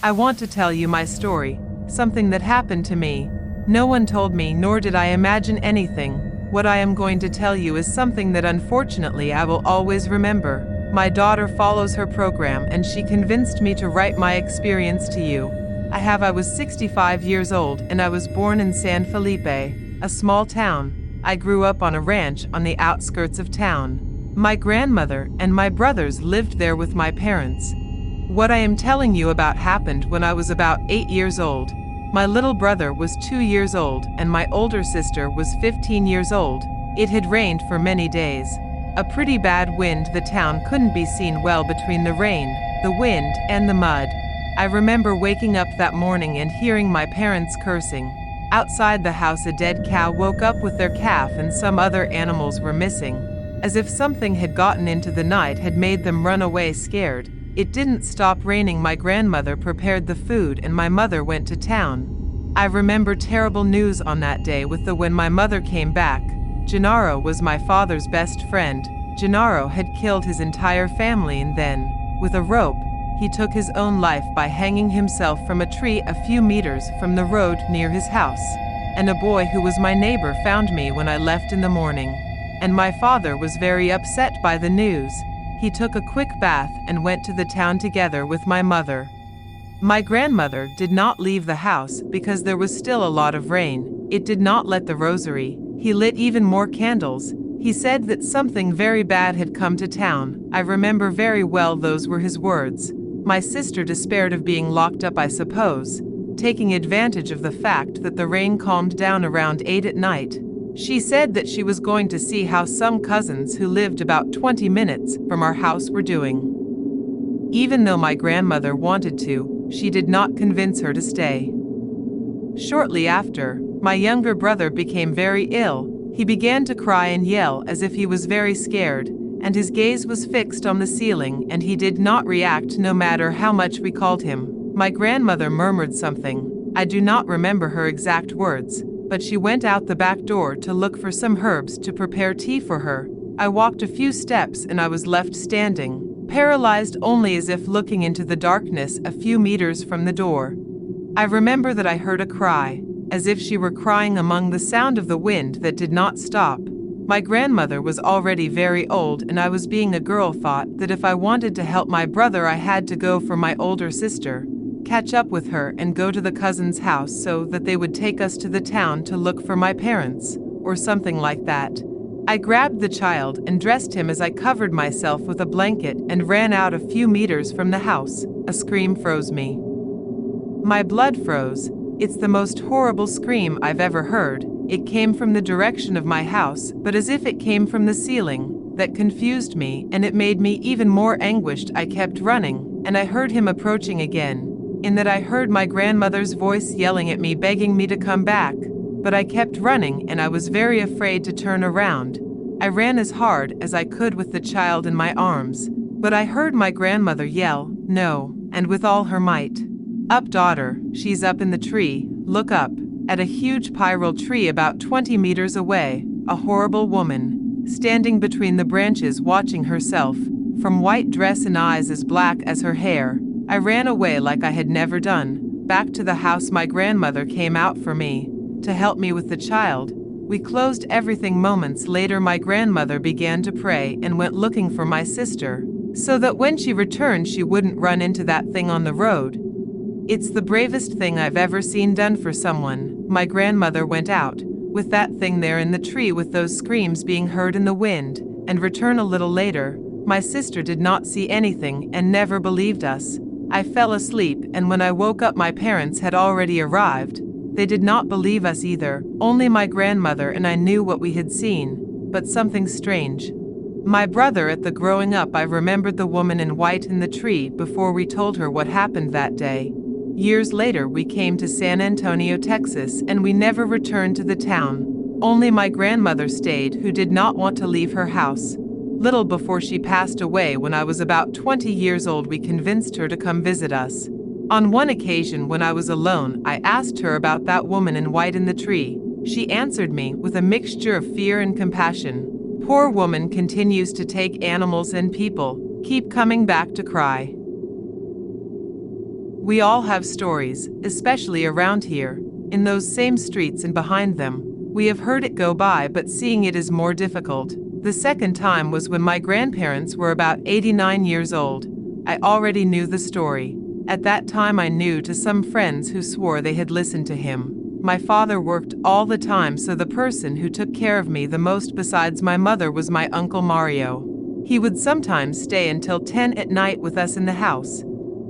I want to tell you my story, something that happened to me. No one told me, nor did I imagine anything. What I am going to tell you is something that unfortunately I will always remember. My daughter follows her program and she convinced me to write my experience to you. I was 65 years old and I was born in San Felipe, a small town. I grew up on a ranch on the outskirts of town. My grandmother and my brothers lived there with my parents. What I am telling you about happened when I was about 8 years old. My little brother was 2 years old and my older sister was 15 years old. It had rained for many days. A pretty bad wind. The town couldn't be seen well between the rain, the wind, and the mud. I remember waking up that morning and hearing my parents cursing. Outside the house, a dead cow woke up with their calf and some other animals were missing. As if something had gotten into the night, had made them run away scared. It didn't stop raining. My grandmother prepared the food and my mother went to town. I remember terrible news on that day when my mother came back. Gennaro was my father's best friend. Gennaro had killed his entire family and then, with a rope, he took his own life by hanging himself from a tree a few meters from the road near his house. And a boy who was my neighbor found me when I left in the morning. And my father was very upset by the news. He took a quick bath and went to the town together with my mother. My grandmother did not leave the house because there was still a lot of rain. It did not light the rosary. He lit even more candles. He said that something very bad had come to town. I remember very well those were his words. My sister despaired of being locked up, I suppose, taking advantage of the fact that the rain calmed down around 8 at night. She said that she was going to see how some cousins who lived about 20 minutes from our house were doing. Even though my grandmother wanted to, she did not convince her to stay. Shortly after, my younger brother became very ill. He began to cry and yell as if he was very scared, and his gaze was fixed on the ceiling and he did not react no matter how much we called him. My grandmother murmured something. I do not remember her exact words, but she went out the back door to look for some herbs to prepare tea for her. I walked a few steps and I was left standing, paralyzed only as if looking into the darkness a few meters from the door. I remember that I heard a cry, as if she were crying among the sound of the wind that did not stop. My grandmother was already very old and I was being a girl, thought that if I wanted to help my brother I had to go for my older sister, catch up with her and go to the cousin's house so that they would take us to the town to look for my parents, or something like that. I grabbed the child and dressed him as I covered myself with a blanket and ran out a few meters from the house. A scream froze me. My blood froze. It's the most horrible scream I've ever heard. It came from the direction of my house, but as if it came from the ceiling. That confused me, and it made me even more anguished. I kept running, and I heard him approaching again. In that I heard my grandmother's voice yelling at me, begging me to come back. But I kept running, and I was very afraid to turn around. I ran as hard as I could with the child in my arms, but I heard my grandmother yell, "No," and with all her might. "Up, daughter, she's up in the tree, look up." At a huge pyral tree about 20 meters away, a horrible woman, standing between the branches watching herself, from white dress and eyes as black as her hair. I ran away like I had never done. Back to the house, my grandmother came out for me, to help me with the child. We closed everything. Moments later my grandmother began to pray and went looking for my sister, so that when she returned she wouldn't run into that thing on the road. It's the bravest thing I've ever seen done for someone. My grandmother went out, with that thing there in the tree with those screams being heard in the wind, and return a little later. My sister did not see anything and never believed us. I fell asleep, and when I woke up my parents had already arrived. They did not believe us either, only my grandmother and I knew what we had seen, but something strange. My brother at the growing up, I remembered the woman in white in the tree before we told her what happened that day. Years later we came to San Antonio, Texas, and we never returned to the town. Only my grandmother stayed, who did not want to leave her house. Little before she passed away when I was about 20 years old, we convinced her to come visit us. On one occasion when I was alone, I asked her about that woman in white in the tree. She answered me with a mixture of fear and compassion. "Poor woman continues to take animals and people, keep coming back to cry." We all have stories, especially around here, in those same streets and behind them. We have heard it go by, but seeing it is more difficult. The second time was when my grandparents were about 89 years old. I already knew the story. At that time I knew to some friends who swore they had listened to him. My father worked all the time, so the person who took care of me the most besides my mother was my Uncle Mario. He would sometimes stay until 10 at night with us in the house.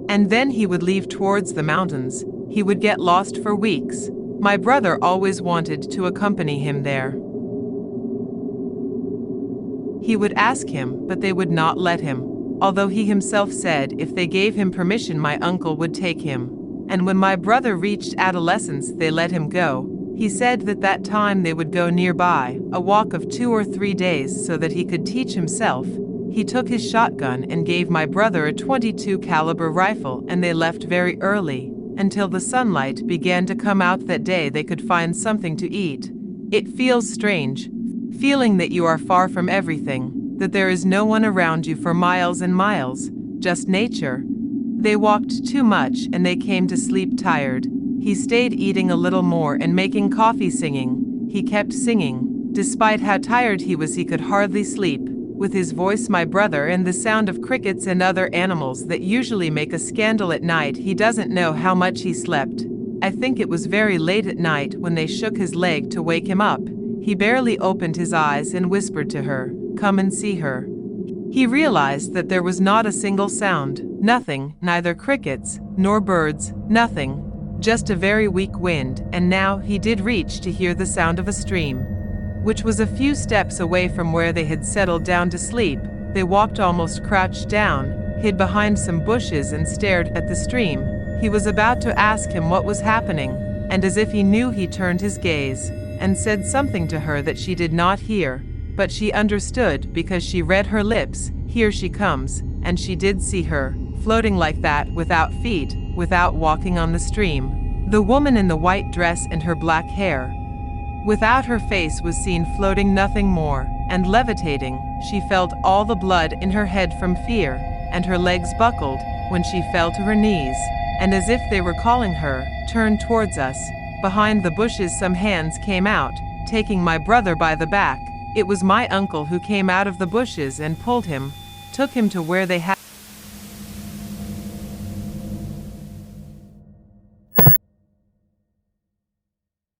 And then he would leave towards the mountains. He would get lost for weeks. My brother always wanted to accompany him there. He would ask him, but they would not let him, although he himself said if they gave him permission my uncle would take him. And when my brother reached adolescence they let him go. He said that time they would go nearby, a walk of 2 or 3 days so that he could teach himself. He took his shotgun and gave my brother a .22 caliber rifle, and they left very early. Until the sunlight began to come out that day they could find something to eat. It feels strange, feeling that you are far from everything, that there is no one around you for miles and miles, just nature. They walked too much and they came to sleep tired. He stayed eating a little more and making coffee, singing. He kept singing. Despite how tired he was, he could hardly sleep. With his voice, my brother, and the sound of crickets and other animals that usually make a scandal at night, he doesn't know how much he slept. I think it was very late at night when they shook his leg to wake him up. He barely opened his eyes and whispered to her, "Come and see her." He realized that there was not a single sound, nothing, neither crickets, nor birds, nothing, just a very weak wind, and now he did reach to hear the sound of a stream, which was a few steps away from where they had settled down to sleep. They walked almost crouched down, hid behind some bushes and stared at the stream. He was about to ask him what was happening, and as if he knew, he turned his gaze and said something to her that she did not hear, but she understood because she read her lips. Here she comes, and she did see her, floating like that, without feet, without walking on the stream. The woman in the white dress and her black hair. Without her face was seen floating, nothing more, and levitating. She felt all the blood in her head from fear, and her legs buckled when she fell to her knees, and as if they were calling her, turned towards us. Behind the bushes some hands came out, taking my brother by the back. It was my uncle who came out of the bushes and pulled him, took him to where they